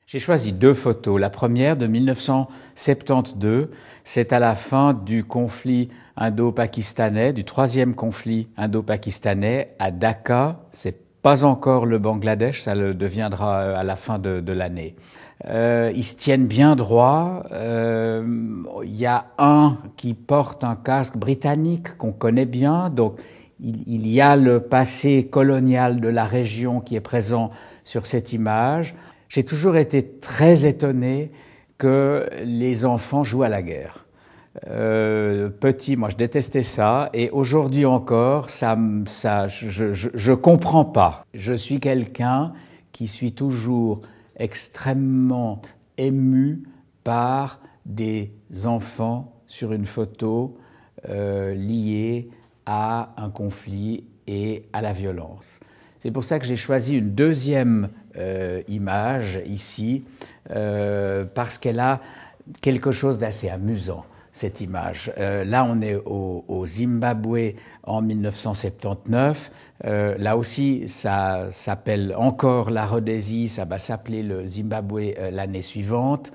J'ai choisi deux photos. La première de 1972, c'est à la fin du conflit indo-pakistanais, du troisième conflit indo-pakistanais à Dacca. C'est pas encore le Bangladesh, ça le deviendra à la fin de l'année. Ils se tiennent bien droit. Il y a un qui porte un casque britannique qu'on connaît bien, donc il y a le passé colonial de la région qui est présent sur cette image. J'ai toujours été très étonné que les enfants jouent à la guerre. Petit, moi je détestais ça, et aujourd'hui encore, je comprends pas. Je suis quelqu'un qui suis toujours extrêmement ému par des enfants sur une photo liée à un conflit et à la violence. C'est pour ça que j'ai choisi une deuxième image ici, parce qu'elle a quelque chose d'assez amusant, cette image. Là, on est au Zimbabwe en 1979. Là aussi, ça s'appelle encore la Rhodésie, ça va s'appeler le Zimbabwe l'année suivante.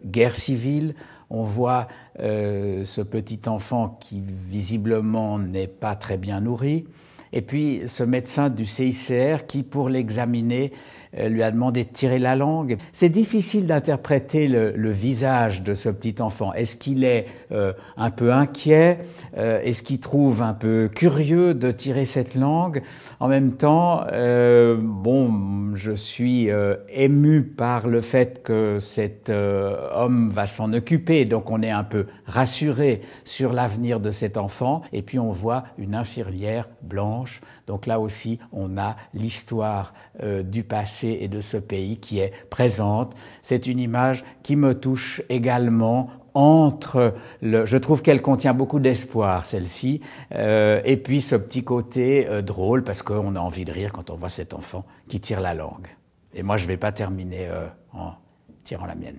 Guerre civile. On voit ce petit enfant qui visiblement n'est pas très bien nourri. Et puis ce médecin du CICR qui, pour l'examiner, lui a demandé de tirer la langue. C'est difficile d'interpréter le visage de ce petit enfant. Est-ce qu'il est un peu inquiet? Est-ce qu'il trouve un peu curieux de tirer cette langue? En même temps, je suis ému par le fait que cet homme va s'en occuper, donc on est un peu rassuré sur l'avenir de cet enfant. Et puis on voit une infirmière blanche. Donc là aussi, on a l'histoire du passé et de ce pays qui est présente. C'est une image qui me touche également je trouve qu'elle contient beaucoup d'espoir, celle-ci, et puis ce petit côté drôle, parce qu'on a envie de rire quand on voit cet enfant qui tire la langue. Et moi, je ne vais pas terminer en tirant la mienne.